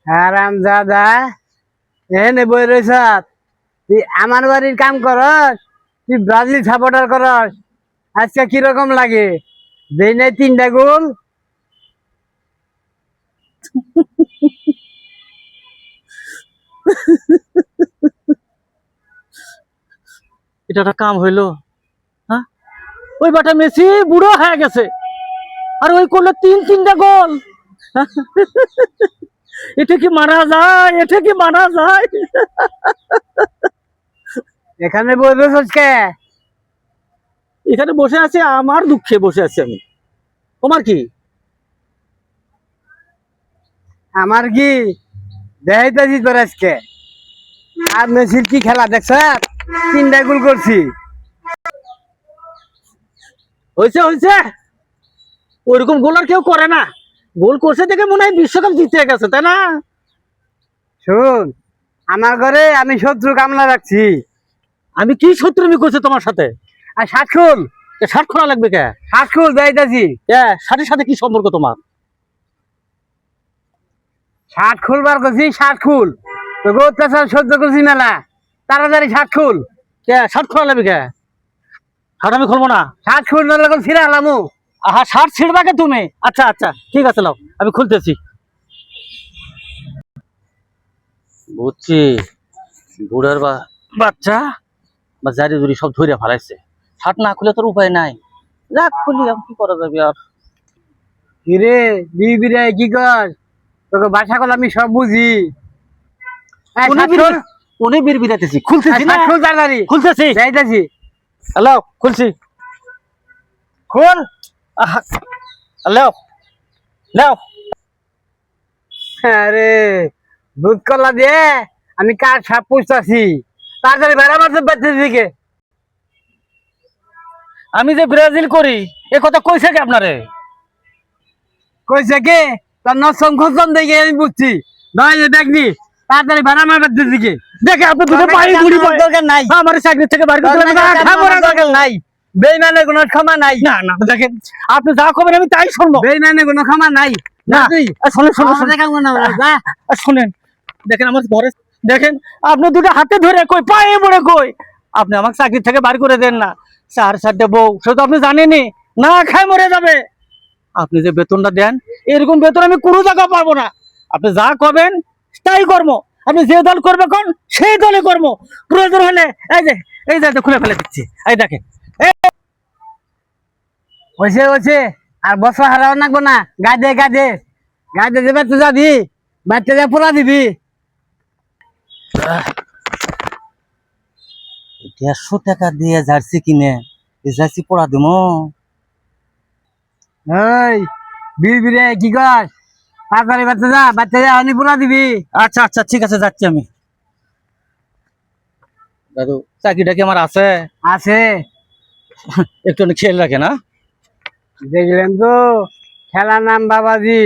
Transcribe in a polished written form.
আরাম দাদা এনে বই রয়েছ। তুই আমার বাড়ির কাম করস, তুই ব্রাজিল সাপোর্টার করস। আজকে কিরকম লাগে? দেই নাই 3টা গোল। এটা একটা কাম হইলো? হ্যাঁ, ওই বাটা মেসি বুড়ো হয়ে গেছে আর ওই করলো 3টা গোল। এটা কি মানা যায়? এটা কি মানা যায়? এখানে বই রয়েছ কে? এখানে বসে আছে, আমার দুঃখে বসে আছি আমি। তোমার কি? আমার কি দেখাইতেছি তোর আজকে। আর মেসির কি খেলা দেখছ? 3টা গোল করছি। হয়েছে হয়েছে, ওইরকম গোল আর কেউ করে না। গোল করছে দেখে মনে হয় বিশ্বকাপ জিতে গেছে, তাই না? শোন, আমার ঘরে আমি শত্রু কামলা রাখছি। আমি কি শত্রুমি করছি তোমার সাথে? আর শার্ট খুল, শার্ট খোলা লাগবে কে? শার্ট খুল যাইতাছি। শার্টের সাথে কি সম্পর্ক তোমার? শার্ট খুলবার করছি, শার্ট খুল। তোকে অত্যাচার সহ্য করছি মেলা, তাড়াতাড়ি শার্ট খুল। শার্ট খোলা লাগবে কে? শার্ট আমি খুলবো না। শার্ট খুল না লাগল ফিরে আলামু। আহা, শার্ট ছিড়বা কে তুমি? আচ্ছা আচ্ছা ঠিক আছে, লাও আমি খুলতেছি। বুঝছি, বুড়ার বাচ্চা বা জারি জুরি সব ধরে ফেলাইছে। শার্ট না খুলে তোর উপায় নাই। যাক, খুলি, কি করা যাবে আর। কিরে বিবিরে কি কর? তোকে ভাষা কল আমি সব বুঝি। উনি বীর বিরাতেছি, খুলতেছি না। খুল তাড়াতাড়ি, খুলতেছি, যাইতাছি। হ্যালো, খুলছি। খুল। হ্যালো, লাও। আরে দুধ কলা দিয়ে আমি কার সাপ পুষতেছি। তাড়াতাড়ি বেড়া মারতে পারছি দিকে। আমি যে ব্রাজিল করি এ কথা কইছে কি আপনারে? কইছে কে? তোর নসম খসম দেখে আমি বুঝছি। নয় যে দেখবি, তাড়াতাড়ি বেড়া মারবার দিকে। দেখে আপনি দুটো পায়ে গুলি দরকার নাই, আমার চাকরি থেকে বাইরে করে দিলেন। দরকার নাই। বেইমানের কোনো ক্ষমা নাই। না না, দেখেন আপনি যা করবেন আমি তাই শুনবো। বেইমানের কোনো ক্ষমা নাই। না, তুই শোনেন শোনেন আমার দেখা মনে হয়, যা। শোনেন, দেখেন আমার ঘরে, দেখেন আপনি দুটো হাতে ধরে কই, পায়ে পড়ে কই, আপনি আমার চাকরি থেকে বার করে দেন না। 4-4টে বউ, সে তো আপনি জানেনই, না খায় মরে যাবে। আপনি যে বেতনটা দেন, এরকম বেতন আমি কোনো জায়গা পাবো না। আপনি যা করবেন তাই কর্ম। আপনি যে দল করবে কোন, সেই দলে কর্ম। প্রয়োজন হলে এই যে খুলে ফেলে দিচ্ছি, এই দেখেন। হয়েছে হয়েছে, আর বছর হারাও নাকবো না। গাদে গাদে গাদে যে বেড়তে যাবি, বেড়তে যা পোড়া দিবি। 150 টাকা দিয়ে জার্সি কিনে এই জার্সি পরা দেবো? এই বিড়বিড়ে কি কর? তাড়াতাড়ি বেড়তে যা, বেড়তে যা, অনি পোড়া দিবি। আচ্ছা আচ্ছা ঠিক আছে, যাচ্ছি আমি। দাদু, চাকরিটা কি আমার আছে? আছে। একটু খেয়াল রাখে না। দেখলেন তো, খেলার নাম বাবাজি।